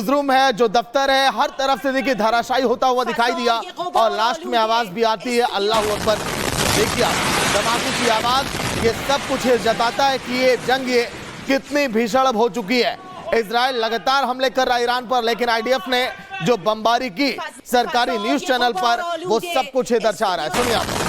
News room है, जो दफ्तर है, हर तरफ से देखिए धराशायी होता हुआ दिखाई दिया और लास्ट में आवाज भी आती है अल्लाह अकबर। देखिए धमाके की आवाज, ये सब कुछ जताता है कि ये जंग ये कितनी भीषण हो चुकी है। इजराइल लगातार हमले कर रहा है ईरान पर, लेकिन आईडीएफ ने जो बमबारी की सरकारी न्यूज चैनल पर, वो सब कुछ दर्शा रहा है। सुनिए आप।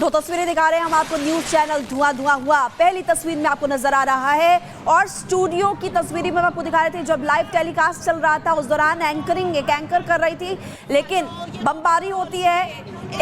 दो तस्वीरें दिखा रहे हैं हम आपको। न्यूज चैनल धुआं धुआं हुआ पहली तस्वीर में आपको नजर आ रहा है, और स्टूडियो की तस्वीरें में आपको दिखा रहे थे जब लाइव टेलीकास्ट चल रहा था। उस दौरान एंकरिंग एक एंकर कर रही थी, लेकिन बमबारी होती है,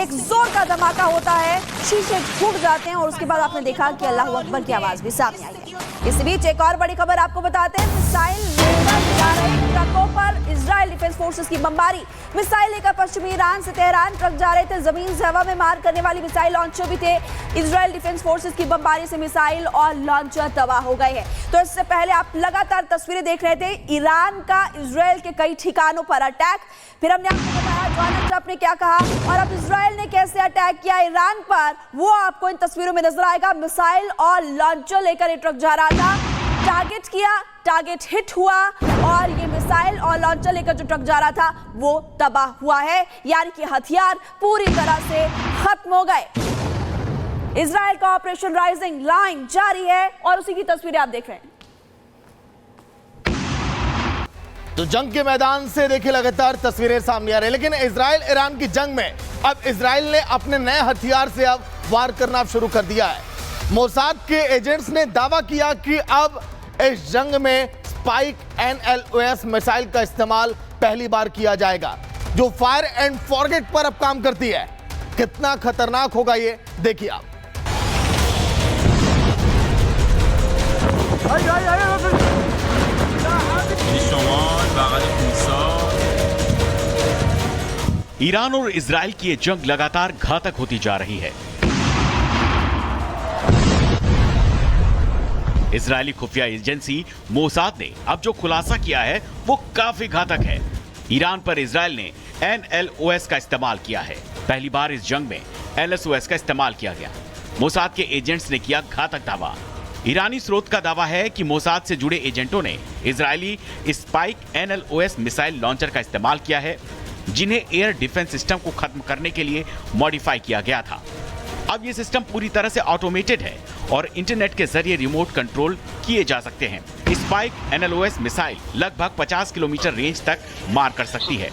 एक जोर का धमाका होता है, शीशे फूट जाते हैं और उसके बाद आपने देखा कि अल्लाह अकबर की आवाज भी सामने आई है। इस बीच एक और बड़ी खबर आपको बताते हैं, मिसाइल लेकर जा रहे ट्रकों पर इजराइल डिफेंस फोर्सेस की बमबारी। मिसाइल लेकर पश्चिमी ईरान से तेहरान ट्रक जा रहे थे, जमीन से हवा में मार करने वाली मिसाइल लॉन्चर भी थे। इजराइल डिफेंस फोर्सेस की बमबारी से मिसाइल और लॉन्चर तबाह हो गए हैं। तो इससे पहले आप लगातार तस्वीरें देख रहे थे ईरान का इजराइल के कई ठिकानों पर अटैक। फिर हमने आपको बताया डोनाल्ड ट्रंप ने क्या कहा और अब इजराइल ने कैसे अटैक किया ईरान पर, वो आपको इन तस्वीरों में नजर आएगा। मिसाइल और लॉन्चर लेकर ये ट्रक जा रहा था, टारगेट किया, टारगेट हिट हुआ और ये मिसाइल और लॉन्चर लेकर जो ट्रक जा रहा था वो तबाह हुआ है, यानी कि हथियार पूरी तरह से खत्म हो गए। इजराइल का ऑपरेशन राइजिंग लाइन जारी है और उसी की तस्वीरें आप देख रहे हैं। तो जंग के मैदान से देखिए लगातार तस्वीरें सामने आ रही है, लेकिन इजराइल ईरान की जंग में अब इजराइल ने अपने नए हथियार से अब वार करना शुरू कर दिया है। मोसाद के एजेंट्स ने दावा किया कि अब इस जंग में स्पाइक NLOS मिसाइल का इस्तेमाल पहली बार किया जाएगा, जो फायर एंड फॉरगेट पर अब काम करती है। कितना खतरनाक होगा ये देखिए आप। ईरान और इजराइल की ये जंग लगातार घातक होती जा रही है। इजरायली खुफिया एजेंसी मोसाद ने अब जो खुलासा किया है वो काफी घातक है। ईरान पर इजराइल ने NLOS का इस्तेमाल किया है। पहली बार इस जंग में LSOS का इस्तेमाल किया गया। मोसाद के एजेंट्स ने किया घातक दावा। ईरानी स्रोत का दावा है कि मोसाद से जुड़े एजेंटों ने Israeli spike NLOS missile launcher का इस्तेमाल किया है, जिन्हें एयर डिफेंस सिस्टम को खत्म करने के लिए मॉडिफाई किया गया था। अब ये सिस्टम पूरी तरह से ऑटोमेटेड है और इंटरनेट के जरिए रिमोट कंट्रोल किए जा सकते हैं। स्पाइक NLOS मिसाइल लगभग 50 किलोमीटर रेंज तक मार कर सकती है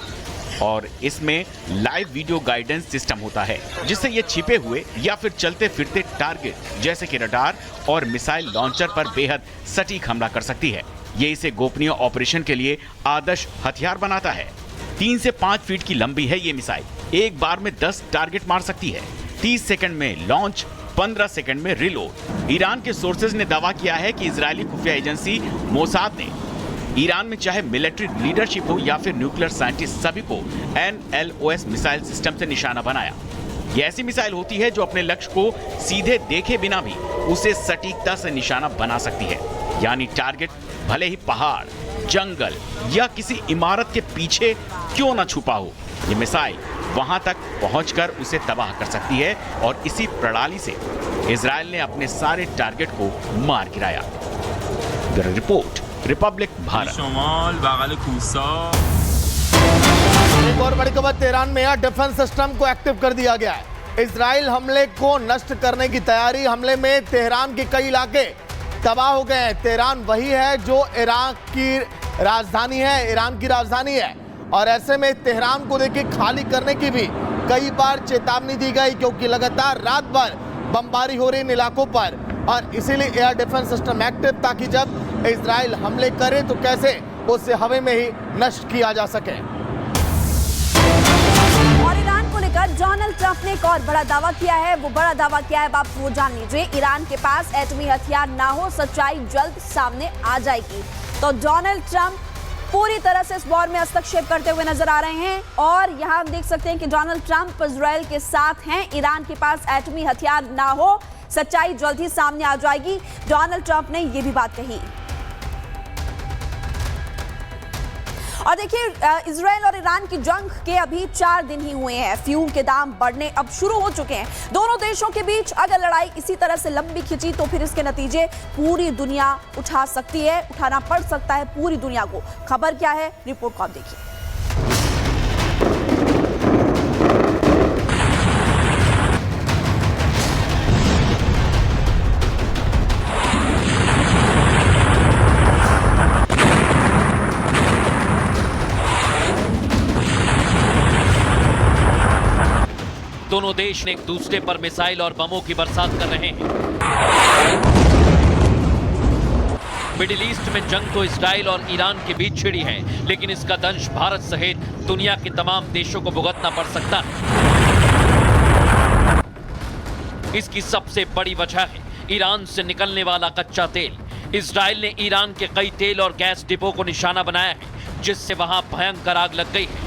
और इसमें लाइव वीडियो गाइडेंस सिस्टम होता है, जिससे ये छिपे हुए या फिर चलते फिरते टारगेट जैसे कि रडार और मिसाइल लॉन्चर पर बेहद सटीक हमला कर सकती है। ये इसे गोपनीय ऑपरेशन के लिए आदर्श हथियार बनाता है। 3 से 5 फीट की लंबी है ये मिसाइल, एक बार में 10 टारगेट मार सकती है। 30 सेकंड में लॉन्च, 15 सेकंड में रिलोड। ईरान के सोर्सेज ने दावा किया है कि इजरायली खुफिया एजेंसी मोसाद ने ईरान में चाहे मिलिट्री लीडरशिप हो या फिर न्यूक्लियर साइंटिस्ट, सभी को NLOS मिसाइल सिस्टम से निशाना बनाया। ये ऐसी मिसाइल होती है जो अपने लक्ष्य को सीधे देखे बिना भी उसे सटीकता से निशाना बना सकती है, यानी टारगेट भले ही पहाड़, जंगल या किसी इमारत के पीछे क्यों न छुपा हो, ये मिसाइल वहां तक पहुंचकर उसे तबाह कर सकती है। और इसी प्रणाली से इजराइल ने अपने सारे टारगेट को मार गिराया। Bureau report, Republic Bharat. एक और बड़ी खबर, तेहरान में एयर डिफेंस सिस्टम को एक्टिव कर दिया गया है। इजराइल हमले को नष्ट करने की तैयारी। हमले में तेहरान के कई इलाके तबाह हो गए हैं। तेहरान वही है जो इराक की राजधानी है, ईरान की राजधानी है, और ऐसे में तेहरान को देखिए खाली करने की भी कई बार चेतावनी दी गई, क्योंकि लगातार रात भर बमबारी हो रही इन इलाकों पर। और इसीलिए एयर डिफेंस सिस्टम एक्टिव, ताकि जब इजराइल हमले करे तो कैसे उसे हवा में ही नष्ट किया जा सके। और ईरान को लेकर डोनाल्ड ट्रंप ने एक और बड़ा दावा किया है। वो बड़ा दावा क्या है आप वो जान लीजिए। ईरान के पास एटमी हथियार ना हो, सच्चाई जल्द सामने आ जाएगी। तो डोनाल्ड ट्रंप पूरी तरह से इस वॉर में हस्तक्षेप करते हुए नजर आ रहे हैं और यहां हम देख सकते हैं कि डोनाल्ड ट्रंप इजराइल के साथ हैं। ईरान के पास एटमी हथियार ना हो, सच्चाई जल्द ही सामने आ जाएगी। डोनाल्ड ट्रंप ने यह भी बात कही। और देखिए, इजराइल और ईरान की जंग के अभी 4 दिन ही हुए हैं। फ्यूल के दाम बढ़ने अब शुरू हो चुके हैं। दोनों देशों के बीच अगर लड़ाई इसी तरह से लंबी खिंची तो फिर इसके नतीजे पूरी दुनिया उठा सकती है, उठाना पड़ सकता है पूरी दुनिया को। खबर क्या है, रिपोर्ट को आप देखिए। दोनों देश एक दूसरे पर मिसाइल और बमों की बरसात कर रहे हैं। मिडिल ईस्ट में जंग तो इजराइल और ईरान के बीच छिड़ी है, लेकिन इसका दंश भारत सहित दुनिया के तमाम देशों को भुगतना पड़ सकता है। इसकी सबसे बड़ी वजह है ईरान से निकलने वाला कच्चा तेल। इजराइल ने ईरान के कई तेल और गैस डिपो को निशाना बनाया है, जिससे वहां भयंकर आग लग गई है।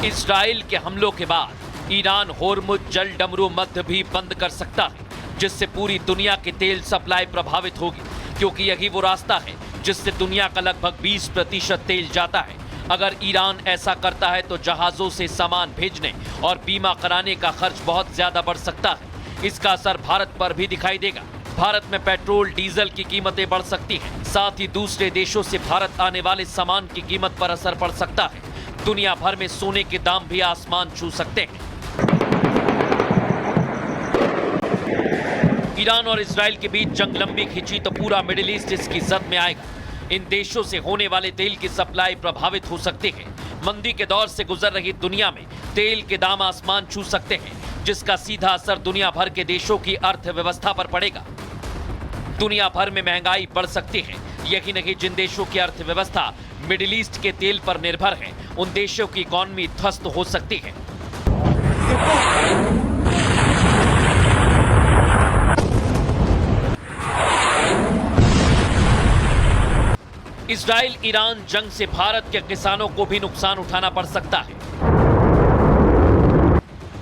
इजराइल के हमलों के बाद ईरान होर्मुज जल डमरू मध्य भी बंद कर सकता है, जिससे पूरी दुनिया की तेल सप्लाई प्रभावित होगी, क्योंकि यही वो रास्ता है जिससे दुनिया का लगभग 20% तेल जाता है। अगर ईरान ऐसा करता है तो जहाजों से सामान भेजने और बीमा कराने का खर्च बहुत ज्यादा बढ़ सकता है। इसका असर भारत पर भी दिखाई देगा। भारत में पेट्रोल डीजल की कीमतें बढ़ सकती हैं। साथ ही दूसरे देशों से भारत आने वाले सामान की कीमत पर असर पड़ सकता है। दुनिया भर में सोने के दाम भी आसमान छू सकते हैं। ईरान और इजराइल के बीच जंग लंबी खिंची तो पूरा मिडिल ईस्ट इसकी जद में आएगा। इन देशों से होने वाले तेल की सप्लाई प्रभावित हो सकती है। मंदी के दौर से गुजर रही दुनिया में तेल के दाम आसमान छू सकते हैं, जिसका सीधा असर दुनिया भर के देशों की अर्थव्यवस्था पर पड़ेगा। दुनिया भर में महंगाई बढ़ सकती है। यही नहीं, जिन देशों की अर्थव्यवस्था मिडिल ईस्ट के तेल पर निर्भर है, उन देशों की इकॉनमी ध्वस्त हो सकती है। इजराइल ईरान जंग से भारत के किसानों को भी नुकसान उठाना पड़ सकता है,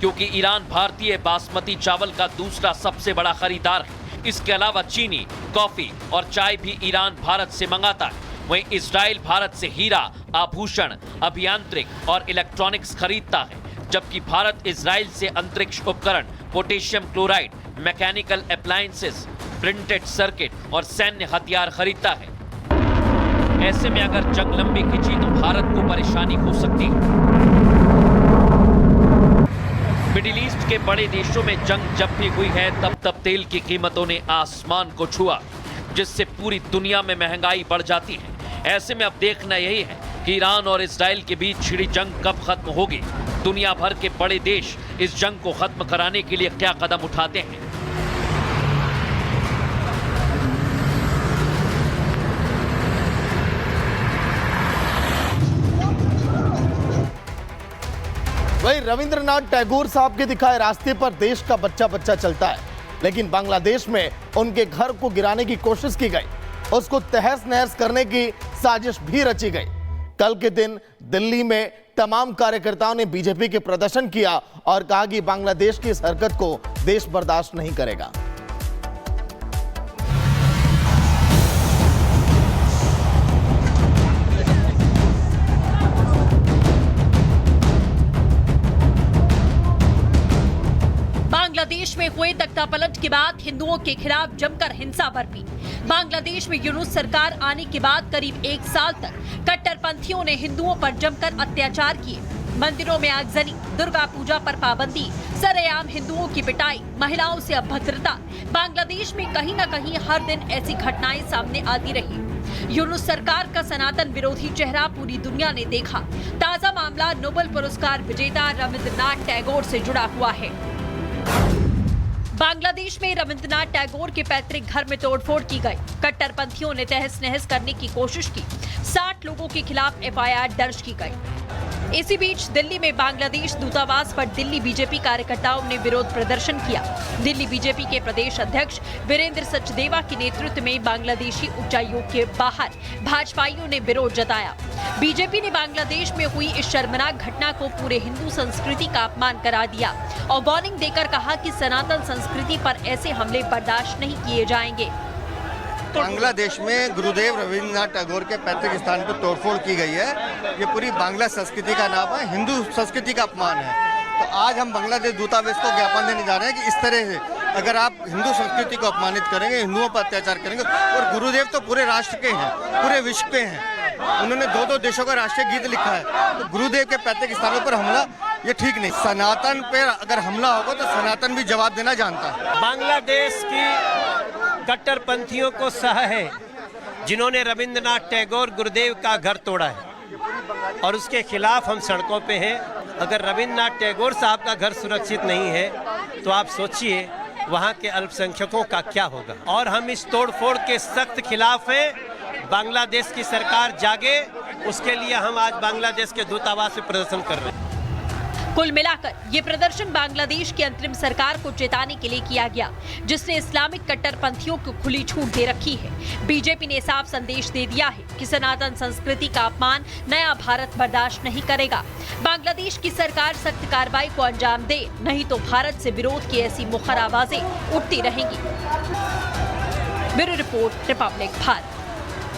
क्योंकि ईरान भारतीय बासमती चावल का दूसरा सबसे बड़ा खरीदार है। इसके अलावा चीनी, कॉफी और चाय भी ईरान भारत से मंगाता है। वहीं इजराइल भारत से हीरा, आभूषण, अभियांत्रिक और इलेक्ट्रॉनिक्स खरीदता है, जबकि भारत इजराइल से अंतरिक्ष उपकरण, potassium chloride, mechanical appliances, printed circuit और सैन्य हथियार खरीदता है। ऐसे में अगर जंग लंबी खिंची तो भारत को परेशानी हो सकती है। मिडिल ईस्ट के बड़े देशों में जंग जब भी हुई है, तब तेल की कीमतों ने आसमान को छुआ, जिससे पूरी दुनिया में महंगाई बढ़ जाती है। ऐसे में अब देखना यही है कि ईरान और इजराइल के बीच छिड़ी जंग कब खत्म होगी। दुनिया भर के बड़े देश इस जंग को खत्म कराने के लिए क्या कदम उठाते हैं। वही रविंद्रनाथ टैगोर साहब के दिखाए रास्ते पर देश का बच्चा बच्चा चलता है, लेकिन बांग्लादेश में उनके घर को गिराने की कोशिश की गई, उसको तहस नहस करने की साजिश भी रची गई। कल के दिन दिल्ली में तमाम कार्यकर्ताओं ने बीजेपी के प्रदर्शन किया और कहा कि बांग्लादेश की इस हरकत को देश बर्दाश्त नहीं करेगा। बांग्लादेश में हुए तख्तापलट के बाद हिंदुओं के खिलाफ जमकर हिंसा बरपी। बांग्लादेश में यूनुस सरकार आने के बाद करीब 1 साल तक कट्टरपंथियों ने हिंदुओं पर जमकर अत्याचार किए। मंदिरों में आगजनी, दुर्गा पूजा पर पाबंदी, सरेआम हिंदुओं की पिटाई, महिलाओं से अभद्रता। बांग्लादेश में कहीं न कहीं हर दिन ऐसी घटनाएं सामने आती रही। यूनुस सरकार का सनातन विरोधी चेहरा पूरी दुनिया ने देखा। ताजा मामला नोबेल पुरस्कार विजेता रविंद्रनाथ टैगोर से जुड़ा हुआ है। बांग्लादेश में रविंद्रनाथ टैगोर के पैतृक घर में तोड़फोड़ की गई। कट्टरपंथियों ने तहस नहस करने की कोशिश की। 60 लोगों के खिलाफ FIR दर्ज की गई। इसी बीच दिल्ली में बांग्लादेश दूतावास पर दिल्ली बीजेपी कार्यकर्ताओं ने विरोध प्रदर्शन किया। दिल्ली बीजेपी के प्रदेश अध्यक्ष वीरेंद्र सचदेवा के नेतृत्व में बांग्लादेशी उच्चायोग के बाहर भाजपाइयों ने विरोध जताया। बीजेपी ने बांग्लादेश में हुई इस शर्मनाक घटना को पूरे हिंदू संस्कृति का अपमान करार दिया और वार्निंग देकर कहा कि सनातन संस्कृति पर ऐसे हमले बर्दाश्त नहीं किए जाएंगे। बांग्लादेश में गुरुदेव रविंद्रनाथ टैगोर के पैतृक स्थान पर तोड़फोड़ की गई है। ये पूरी बांग्ला संस्कृति का नाम है, हिंदू संस्कृति का अपमान है। तो आज हम बांग्लादेश दूतावास को ज्ञापन देने जा रहे हैं कि इस तरह से अगर आप हिंदू संस्कृति को अपमानित करेंगे, हिंदुओं पर अत्याचार करेंगे, और गुरुदेव तो पूरे राष्ट्र के हैं, पूरे विश्व के हैं। उन्होंने 2-2 देशों का राष्ट्रीय गीत लिखा है। तो गुरुदेव के पैतृक स्थानों पर हमला ये ठीक नहीं। सनातन पर अगर हमला होगा तो सनातन भी जवाब देना जानता है। बांग्लादेश की कट्टरपंथियों को सह है जिन्होंने रविंद्रनाथ टैगोर गुरुदेव का घर तोड़ा है और उसके खिलाफ हम सड़कों पे हैं। अगर रविंद्रनाथ टैगोर साहब का घर सुरक्षित नहीं है तो आप सोचिए वहाँ के अल्पसंख्यकों का क्या होगा। और हम इस तोड़फोड़ के सख्त खिलाफ हैं। बांग्लादेश की सरकार जागे, उसके लिए हम आज बांग्लादेश के दूतावास से प्रदर्शन कर रहे हैं। कुल मिलाकर ये प्रदर्शन बांग्लादेश की अंतरिम सरकार को चेताने के लिए किया गया, जिसने इस्लामिक कट्टरपंथियों को खुली छूट दे रखी है। बीजेपी ने साफ संदेश दे दिया है कि सनातन संस्कृति का अपमान नया भारत बर्दाश्त नहीं करेगा। बांग्लादेश की सरकार सख्त कार्रवाई को अंजाम दे, नहीं तो भारत से विरोध की ऐसी मुखर आवाजें उठती रहेंगी। Bureau report, Republic Bharat.